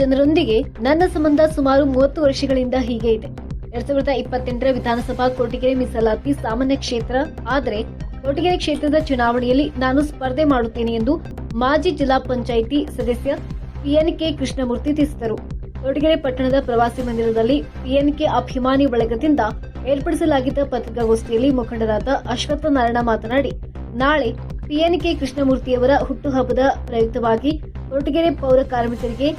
ಜನರೊಂದಿಗೆ ನನ್ನ ಸಂಬಂಧ ಸುಮಾರು 30 ವರ್ಷಗಳಿಂದ ಹೀಗೆ ಇದೆ. 2028ರ ವಿಧಾನಸಭಾ ಕೊರಟಗೆರೆ ಮೀಸಲಾತಿ ಸಾಮಾನ್ಯ ಕ್ಷೇತ್ರ ಆದರೆ ಕೊರಟಗೆರೆ ಕ್ಷೇತ್ರದ ಚುನಾವಣೆಯಲ್ಲಿ ನಾನು ಸ್ಪರ್ಧೆ ಮಾಡುತ್ತೇನೆ ಎಂದು ಮಾಜಿ ಜಿಲ್ಲಾ ಪಂಚಾಯಿತಿ ಸದಸ್ಯ PNK ಕೃಷ್ಣಮೂರ್ತಿ ತಿಳಿಸಿದರು. ಕೊರಟಗೆರೆ ಪಟ್ಟಣದ ಪ್ರವಾಸಿ ಮಂದಿರದಲ್ಲಿ PNK ಅಭಿಮಾನಿ ಬಳಗದಿಂದ ಏರ್ಪಡಿಸಲಾಗಿದ್ದ ಪತ್ರಿಕಾಗೋಷ್ಠಿಯಲ್ಲಿ ಮುಖಂಡರಾದ ಅಶ್ವತ್ಥನಾರಾಯಣ ಮಾತನಾಡಿ, ನಾಳೆ PNK ಕೃಷ್ಣಮೂರ್ತಿಯವರ ಹುಟ್ಟುಹಬ್ಬದ ಪ್ರಯುಕ್ತವಾಗಿ ಕೊರಟಗೆರೆ ಪೌರ ಕಾರ್ಮಿಕರಿಗೆ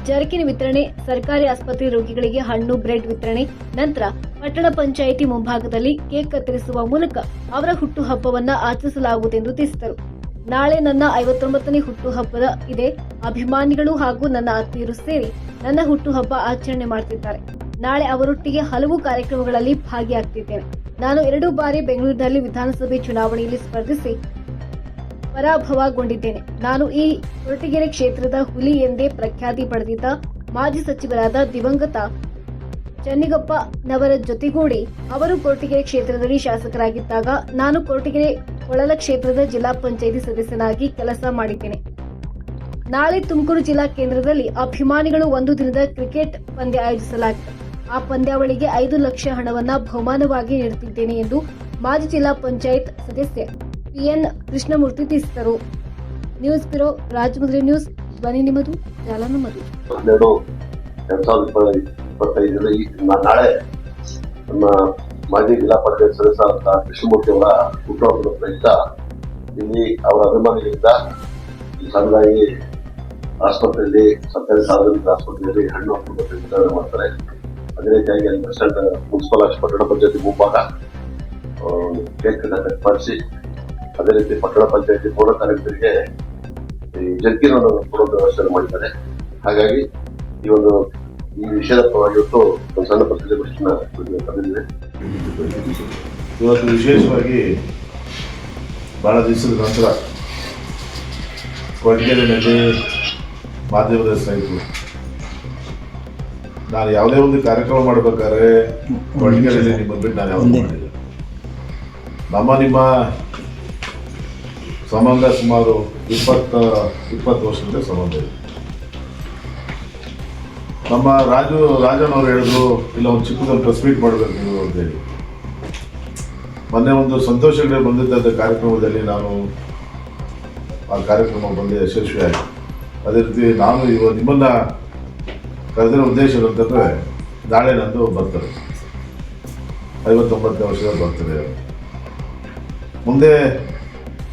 ಜರಕಿನ ವಿತರಣೆ, ಸರ್ಕಾರಿ ಆಸ್ಪತ್ರೆ ರೋಗಿಗಳಿಗೆ ಹಣ್ಣು ಬ್ರೆಡ್ ವಿತರಣೆ, ನಂತರ ಪಟ್ಟಣ ಪಂಚಾಯಿತಿ ಮುಂಭಾಗದಲ್ಲಿ ಕೇಕ್ ಕತ್ತರಿಸುವ ಮೂಲಕ ಅವರ ಹುಟ್ಟುಹಬ್ಬವನ್ನ ಆಚರಿಸಲಾಗುವುದೆಂದು ತಿಳಿಸಿದರು. ನಾಳೆ ನನ್ನ 59ನೇ ಹುಟ್ಟುಹಬ್ಬದ ಇದೆ. ಅಭಿಮಾನಿಗಳು ಹಾಗೂ ನನ್ನ ಆತ್ಮೀಯರು ಸೇರಿ ನನ್ನ ಹುಟ್ಟುಹಬ್ಬ ಆಚರಣೆ ಮಾಡುತ್ತಿದ್ದಾರೆ. ನಾಳೆ ಅವರೊಟ್ಟಿಗೆ ಹಲವು ಕಾರ್ಯಕ್ರಮಗಳಲ್ಲಿ ಭಾಗಿಯಾಗ್ತಿದ್ದೇನೆ. ನಾನು 2 ಬಾರಿ ಬೆಂಗಳೂರಿನಲ್ಲಿ ವಿಧಾನಸಭೆ ಚುನಾವಣೆಯಲ್ಲಿ ಸ್ಪರ್ಧಿಸಿ ಪರಾಭವಗೊಂಡಿದ್ದೇನೆ. ನಾನು ಈ ಕೊರಟಗೆರೆ ಕ್ಷೇತ್ರದ ಹುಲಿ ಎಂದೇ ಪ್ರಖ್ಯಾತಿ ಪಡೆದಿದ್ದ ಮಾಜಿ ಸಚಿವರಾದ ದಿವಂಗತ ಚೆನ್ನಿಗಪ್ಪನವರ ಜೊತೆಗೂಡಿ ಅವರು ಕೊರಟಗೆರೆ ಕ್ಷೇತ್ರದಲ್ಲಿ ಶಾಸಕರಾಗಿದ್ದಾಗ ನಾನು ಕೊರಟಗೆರೆ ಹೊಳಲ ಕ್ಷೇತ್ರದ ಜಿಲ್ಲಾ ಪಂಚಾಯಿತಿ ಸದಸ್ಯನಾಗಿ ಕೆಲಸ ಮಾಡಿದ್ದೇನೆ. ನಾಳೆ ತುಮಕೂರು ಜಿಲ್ಲಾ ಕೇಂದ್ರದಲ್ಲಿ ಅಭಿಮಾನಿಗಳು 1 ದಿನದ ಕ್ರಿಕೆಟ್ ಪಂದ್ಯ ಆಯೋಜಿಸಲಾಗಿದೆ. ಆ ಪಂದ್ಯಾವಳಿಗೆ 5 ಲಕ್ಷ ಹಣವನ್ನ ಬಹುಮಾನವಾಗಿ ನೀಡುತ್ತಿದ್ದೇನೆ ಎಂದು ಮಾಜಿ ಜಿಲ್ಲಾ ಪಂಚಾಯತ್ ಸದಸ್ಯ PN ಕೃಷ್ಣಮೂರ್ತಿ ತಿಳಿಸಿದರು. ನ್ಯೂಸ್ ಬ್ಯೂರೋ, ರಾಜಮುದ್ರಿ ನ್ಯೂಸ್, ಧ್ವನಿ ನಿಮ್ಮದು, ಜಾಲ ನಮ್ಮದು. 2025 ನಾಳೆ ನಮ್ಮ ಮಾಜಿ ಜಿಲ್ಲಾ ಪಂಚಾಯತ್ ಸದಸ್ಯರಾದ ಕೃಷ್ಣಮೂರ್ತಿ ಅವರ ಹುಟ್ಟುಹಬ್ಬದ ಪ್ರಯುಕ್ತ ಇಲ್ಲಿ ಅವರ ಅಭಿಮಾನಿಗಳಿಂದ ಸಣ್ಣದಾಗಿ ಆಸ್ಪತ್ರೆಯಲ್ಲಿ, ಸರ್ಕಾರಿ ಸಾರ್ವಜನಿಕ ಆಸ್ಪತ್ರೆಯಲ್ಲಿ ಹಣ್ಣು ಹಣ್ಣು ವಿತರಣೆ ಮಾಡ್ತಾರೆ. ಅದೇ ರೀತಿಯಾಗಿ ಮುನ್ಸಿಪಲ್ ಪಟ್ಟಣ ಪಂಚಾಯತಿ ಮುಂಭಾಗ ಕೇಕ್ ಕಟ್ಪಾಡಿಸಿ, ಅದೇ ರೀತಿ ಪಟ್ಟಣ ಪಂಚಾಯತಿ ಪೌರ ಕಾರ್ಮಿಕರಿಗೆ ಈ ಜರ್ಕಿನ ಕೊಡೋ ವ್ಯವಸ್ಥೆ ಮಾಡಿದ್ದಾರೆ. ಹಾಗಾಗಿ ಈ ವಿಷಯದ ಪರವಾಗಿ ಇವತ್ತು ಒಂದು ಸಣ್ಣ ಪತ್ರಿಕಾಗೋಷ್ಠಿನ ತಂದಿದ್ದೇವೆ. ಇವತ್ತು ವಿಶೇಷವಾಗಿ ಬಹಳ ದಿವಸದ ನಂತರ ಕೊರಟಗೆರೆಯಲ್ಲಿ ಮಾಧ್ಯಮದ ಸ್ನೇಹಿತರು, ನಾನು ಯಾವುದೇ ಒಂದು ಕಾರ್ಯಕ್ರಮ ಮಾಡಬೇಕಾದ್ರೆ ಕೊರಟಗೆರೆಯಲ್ಲಿ ನಿಮ್ಮ ಬಿಟ್ಟು ನಾನು ಯಾವುದು ಮಾಡಿಲ್ಲ. ನಿಮ್ಮ ಸಂಬಂಧ ಸುಮಾರು 20 ವರ್ಷದ ಸಂಬಂಧ ಇದೆ. ನಮ್ಮ ರಾಜನವರು ಹೇಳಿದ್ರು, ಇಲ್ಲ ಒಂದು ಚಿಕ್ಕದೊಂದು ಪ್ರೆಸ್ ಮೀಟ್ ಮಾಡಬೇಕು ನೀವು ಅಂತೇಳಿ. ಮೊನ್ನೆ ಒಂದು ಸಂತೋಷಗಳಿಗೆ ಬಂದಿದ್ದ ಕಾರ್ಯಕ್ರಮದಲ್ಲಿ ನಾನು ಆ ಕಾರ್ಯಕ್ರಮ ಬಂದು ಯಶಸ್ವಿಯಾಗಿ, ಅದೇ ರೀತಿ ನಾನು ಇವಾಗ ನಿಮ್ಮನ್ನ ಕರೆದಿರೋ ಉದ್ದೇಶ ಅಂತಂದರೆ, ನಾಳೆ ನಂದು ಬರ್ತದೆ 59ನೇ ವರ್ಷದ ಬರ್ತದೆ. ಮುಂದೆ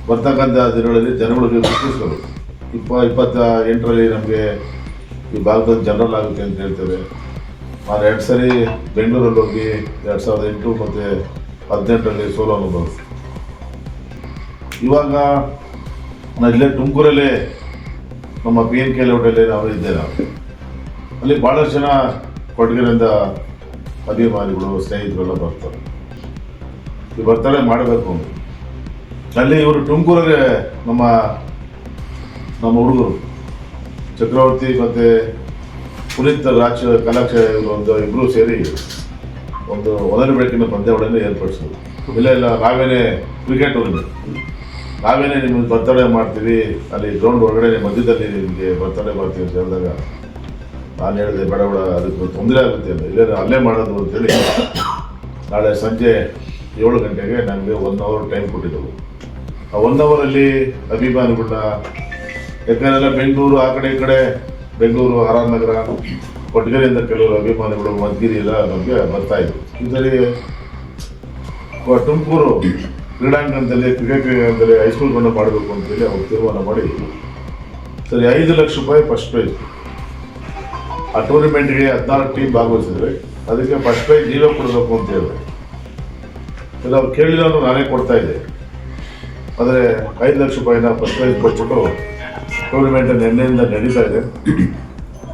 ಬರ್ತಕ್ಕಂಥ ದಿನಗಳಲ್ಲಿ ಜನಗಳಿಗೆ ಗುರುತಿಸೋದು 28ರಲ್ಲಿ ನಮಗೆ ಈ ಭಾಗದಲ್ಲಿ ಜನರಲ್ ಆಗುತ್ತೆ ಅಂತ ಹೇಳ್ತೇವೆ. ನಾನು 2 ಸರಿ ಬೆಂಗಳೂರಲ್ಲಿ ಹೋಗಿ 2008 ಮತ್ತು 2018ರಲ್ಲಿ ಸೋಲು ಅನುಭವ. ಇವಾಗ ನಾನು ಇಲ್ಲೇ ತುಮಕೂರಲ್ಲೇ ನಮ್ಮ PNK ಲೇಔಟಲ್ಲಿ ನಾವು ಇದ್ದೇವೆ. ಅಲ್ಲಿ ಭಾಳಷ್ಟು ಜನ ಕೊರಟಗೆರೆಯಿಂದ ಅಭಿಮಾನಿಗಳು, ಸ್ನೇಹಿತರೆಲ್ಲ ಬರ್ತಾರೆ. ಈ ಬರ್ತಡೇ ಮಾಡಬೇಕು ಅಂತ ಅಲ್ಲಿ ಇವರು ತುಮಕೂರಿಗೆ ನಮ್ಮ ಹುಡುಗರು ಚಕ್ರವರ್ತಿ ಮತ್ತು ಪುನೀತ್ ಕಲಾಕ್ಷ ಇವರು ಇಬ್ಬರು ಸೇರಿ ಒಂದು ಮೊದಲ ಬೆಳಕಿನ ಪಂದ್ಯಾವಳಿಯನ್ನು ಏರ್ಪಡಿಸೋದು. ಇಲ್ಲ ನಾವೇನೇ ಕ್ರಿಕೆಟ್ ಹೋಗಿದೆ, ನಾವೇನೇ ನಿಮಗೆ ಬರ್ತಡೇ ಮಾಡ್ತೀವಿ, ಅಲ್ಲಿ ಗ್ರೌಂಡ್ ಹೊರಗಡೆ ಮಧ್ಯದಲ್ಲಿ ನಿಮಗೆ ಬರ್ತಡೇ ಮಾಡ್ತೀವಿ ಅಂತ ಹೇಳಿದಾಗ ನಾನು ಹೇಳಿದೆ, ಬೇಡ ಅದಕ್ಕೆ ತೊಂದರೆ ಆಗುತ್ತೆ ಅಂತ, ಇಲ್ಲ ಅಲ್ಲೇ ಮಾಡೋದು ಅಂತೇಳಿ ನಾಳೆ ಸಂಜೆ 7 ಗಂಟೆಗೆ ನನಗೆ 1 ಅವರ್ ಟೈಮ್ ಕೊಟ್ಟಿದ್ದೆವು. ಆ 1 ಅವರಲ್ಲಿ ಅಭಿಮಾನಿಗಳನ್ನ, ಯಾಕಂದ್ರೆ ಬೆಂಗಳೂರು ಆ ಕಡೆ ಈ ಕಡೆ, ಬೆಂಗಳೂರು, RR ನಗರ, ಕೊರಟಗೆರೆಯಿಂದ ಕೆಲವರು ಅಭಿಮಾನಿಗಳು ಮಧುಗಿರಿ ಎಲ್ಲ ನಮಗೆ ಬರ್ತಾಯಿದ್ರು. ಇದರಲ್ಲಿ ತುಮಕೂರು ಕ್ರೀಡಾಂಗಣದಲ್ಲಿ, ಕ್ರಿಕೆಟ್ ಕ್ರೀಡಾಂಗಣದಲ್ಲಿ ಹೈಸ್ಕೂಲ್ಗಳನ್ನು ಮಾಡಬೇಕು ಅಂತೇಳಿ ಅವ್ರು ತೀರ್ಮಾನ ಮಾಡಿ, ಸರಿ 5 ಲಕ್ಷ ರೂಪಾಯಿ ಫಸ್ಟ್ ಪ್ರೈಸ್. ಆ ಟೂರ್ನಿಮೆಂಟ್ಗೆ 14 ಟೀಮ್ ಭಾಗವಹಿಸಿದ್ರೆ ಅದಕ್ಕೆ ಫಸ್ಟ್ ಪ್ರೈಸ್ ನೀವೇ ಕೊಡಬೇಕು ಅಂತ ಹೇಳಿದ್ರೆ, ಇಲ್ಲ ಅವ್ರು ಕೇಳಿಲ್ಲ ಅಂದ್ರೆ ನಾನೇ ಕೊಡ್ತಾ ಇದ್ದೆ. ಆದರೆ 5 ಲಕ್ಷ ರೂಪಾಯಿನ ಫಸ್ಟ್ ಪ್ರೈಸ್ ಕೊಟ್ಬಿಟ್ಟು ಟೂರ್ನಿಮೆಂಟ್ ನಿನ್ನೆಯಿಂದ ನಡೀತಾ ಇದೆ.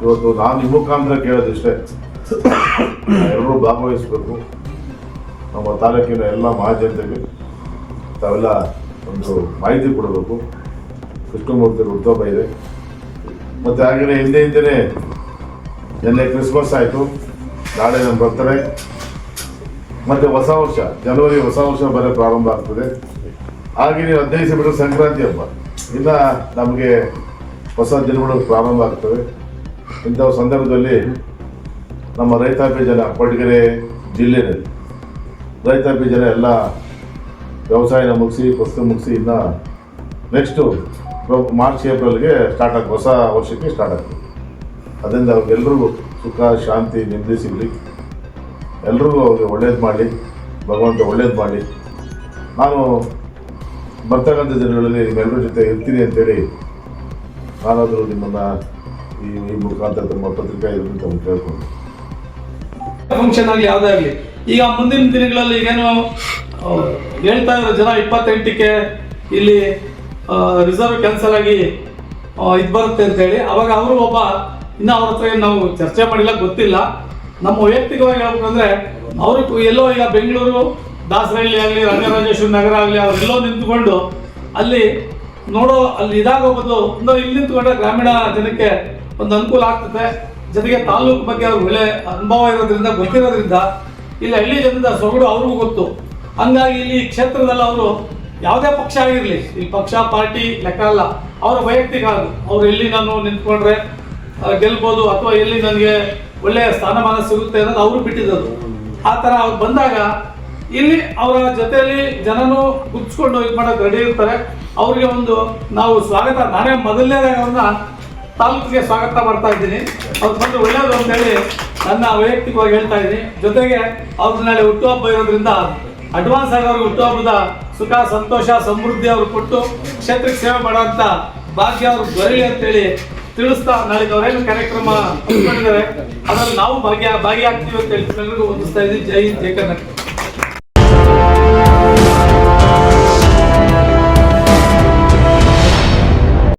ಇವತ್ತು ನಾನು ನಿಮ್ಮ ಮುಖಾಂತರ ಕೇಳೋದಿಷ್ಟೇ, ಎಲ್ಲರೂ ಭಾಗವಹಿಸಬೇಕು. ನಮ್ಮ ತಾಲೂಕಿನ ಎಲ್ಲ ಮಹಾಜನತೆಗೆ ತಾವೆಲ್ಲ ಒಂದು ಮಾಹಿತಿ ಕೊಡಬೇಕು. ಕೃಷ್ಣಮೂರ್ತಿ ಹುಟ್ಟುಹಬ್ಬ ಇದೆ. ಮತ್ತು ಹಾಗೆಯೇ ಹಿಂದೆನೇ ನಿನ್ನೆ ಕ್ರಿಸ್ಮಸ್ ಆಯಿತು, ನಾಳೆ ನಮ್ಮ ಬರ್ತಡೇ, ಮತ್ತು ಹೊಸ ವರ್ಷ ಜನವರಿ ಹೊಸ ವರ್ಷ ಬರೋ ಪ್ರಾರಂಭ ಆಗ್ತದೆ. ಹಾಗೆ 15 ಬಿಟ್ಟು ಸಂಕ್ರಾಂತಿ ಹಬ್ಬ, ಇನ್ನು ನಮಗೆ ಹೊಸ ದಿನಗಳು ಪ್ರಾರಂಭ ಆಗ್ತವೆ. ಇಂಥ ಸಂದರ್ಭದಲ್ಲಿ ನಮ್ಮ ರೈತಾಪಿ ಜನ ಕೊರಟಗೆರೆ ಜಿಲ್ಲೆಯಲ್ಲಿ ರೈತಾಪಿ ಜನ ಎಲ್ಲ ವ್ಯವಸಾಯನ ಮುಗಿಸಿ ಫಸಲು ಮುಗಿಸಿ ಇನ್ನು ನೆಕ್ಸ್ಟು ಮಾರ್ಚ್ ಏಪ್ರಿಲ್ಗೆ ಸ್ಟಾರ್ಟ್ ಆಗ್ತದೆ, ಹೊಸ ವರ್ಷಕ್ಕೆ ಸ್ಟಾರ್ಟ್ ಆಗ್ತದೆ. ಅದರಿಂದ ಅವ್ರಿಗೆಲ್ರಿಗೂ ಸುಖ ಶಾಂತಿ ನೆಮ್ಮದಿ ಸಿಗಲಿ, ಎಲ್ರಿಗೂ ಅವ್ರಿಗೆ ಒಳ್ಳೇದು ಮಾಡಲಿ, ಭಗವಂತ ಒಳ್ಳೇದು ಮಾಡಲಿ. ನಾನು ಬರ್ತಕ್ಕಂಥ ದಿನಗಳಲ್ಲಿ ನಿಮ್ಮೆಲ್ಲರ ಜೊತೆ ಇರ್ತೀನಿ ಅಂತೇಳಿ ನಾನಾದರೂ ನಿಮ್ಮನ್ನು ಈ ಮುಖಾಂತರ ತಮ್ಮ ಪತ್ರಿಕಾ ಇರೋದು ತಮ್ಮ ಕೇಳ್ಕೊಂಡು ಫಂಕ್ಷನ್ ಆಗಲಿ ಯಾವುದೇ ಆಗಲಿ, ಈಗ ಮುಂದಿನ ದಿನಗಳಲ್ಲಿ ಈಗೇನು ಹೇಳ್ತಾ ಇರೋ ಜನ 28ಕ್ಕೆ ಇಲ್ಲಿ ರಿಸರ್ವ್ ಕ್ಯಾನ್ಸಲ್ ಆಗಿ ಇದು ಬರುತ್ತೆ ಅಂತೇಳಿ, ಅವಾಗ ಅವರು ಒಬ್ಬ ಇನ್ನೂ ಅವ್ರ ಹತ್ರ ಏನು ನಾವು ಚರ್ಚೆ ಮಾಡಿಲ್ಲ, ಗೊತ್ತಿಲ್ಲ. ನಮ್ಮ ವೈಯಕ್ತಿಕವಾಗಿ ಹೇಳ್ಬೇಕಂದ್ರೆ ಅವರು ಎಲ್ಲೋ ಈಗ ಬೆಂಗಳೂರು ದಾಸರಹಳ್ಳಿ ಆಗಲಿ ರಂಗರಾಜೇಶ್ವರಿ ನಗರ ಆಗಲಿ ಅವರೆಲ್ಲೋ ನಿಂತ್ಕೊಂಡು ಅಲ್ಲಿ ಇದಾಗೋದು ಒಂದು ಇಲ್ಲಿ ನಿಂತ್ಕೊಂಡ್ರೆ ಗ್ರಾಮೀಣ ಜನಕ್ಕೆ ಒಂದು ಅನುಕೂಲ ಆಗ್ತದೆ. ಜೊತೆಗೆ ತಾಲೂಕು ಬಗ್ಗೆ ಅವ್ರ ಒಳ್ಳೆ ಅನುಭವ ಇರೋದ್ರಿಂದ ಗೊತ್ತಿರೋದ್ರಿಂದ ಇಲ್ಲಿ ಹಳ್ಳಿ ಜನದ ಸೊಗಡು ಅವ್ರಿಗೂ ಗೊತ್ತು. ಹಂಗಾಗಿ ಇಲ್ಲಿ ಕ್ಷೇತ್ರದಲ್ಲಿ ಅವರು ಯಾವುದೇ ಪಕ್ಷ ಆಗಿರಲಿ, ಇಲ್ಲಿ ಪಕ್ಷ ಪಾರ್ಟಿ ಲೆಕ್ಕ ಅಲ್ಲ, ಅವರ ವೈಯಕ್ತಿಕ ಅವ್ರು ಎಲ್ಲಿ ನಾನು ನಿಂತ್ಕೊಂಡ್ರೆ ಗೆಲ್ಬೋದು ಅಥವಾ ಎಲ್ಲಿ ನನಗೆ ಒಳ್ಳೆಯ ಸ್ಥಾನಮಾನ ಸಿಗುತ್ತೆ ಅನ್ನೋದು ಅವರು ಬಿಟ್ಟಿದ್ದು. ಆ ಥರ ಅವ್ರು ಬಂದಾಗ ಇಲ್ಲಿ ಅವರ ಜೊತೆಯಲ್ಲಿ ಜನನು ಕುತ್ಕೊಂಡು ಇದು ಮಾಡೋಕೆ ರೆಡಿ ಇರ್ತಾರೆ. ಅವ್ರಿಗೆ ಒಂದು ನಾವು ಸ್ವಾಗತ, ನಾನೇ ಮೊದಲನೇದಾಗಿ ಅವ್ರನ್ನ ತಾಲೂಕಿಗೆ ಸ್ವಾಗತ ಮಾಡ್ತಾ ಇದ್ದೀನಿ. ಅವ್ರು ಬಂದು ಒಳ್ಳೆಯದು ಅಂತೇಳಿ ನನ್ನ ವೈಯಕ್ತಿಕವಾಗಿ ಹೇಳ್ತಾ ಇದ್ದೀನಿ. ಜೊತೆಗೆ ಅವ್ರದ್ದು ನಾಳೆ ಹುಟ್ಟುಹಬ್ಬ ಇರೋದ್ರಿಂದ ಅಡ್ವಾನ್ಸ್ ಆಗಿ ಅವ್ರಿಗೆ ಹುಟ್ಟುಹಬ್ಬದ ಸುಖ ಸಂತೋಷ ಸಮೃದ್ಧಿ ಅವ್ರು ಕೊಟ್ಟು ಕ್ಷೇತ್ರಕ್ಕೆ ಸೇವೆ ಮಾಡೋಂಥ ಭಾಗ್ಯ ಅವ್ರಿಗೆ ದೊರೆಯಲಿ ಅಂತೇಳಿ ತಿಳಿಸ್ತಾ, ನಾಳೆ ಅವರೇನು ಕಾರ್ಯಕ್ರಮ ಹಮ್ಮಿಕೊಂಡಿದ್ದಾರೆ ಅದರಲ್ಲಿ ನಾವು ಭಾಗಿಯಾಗ್ತೀವಿ ಅಂತೇಳಿ ಎಲ್ಲರಿಗೂ ಹೊಂದಿಸ್ತಾ ಇದ್ದೀನಿ. ಜೈ ಹಿಂದ್, ಜೈ ಕರ್ನಾಟಕ.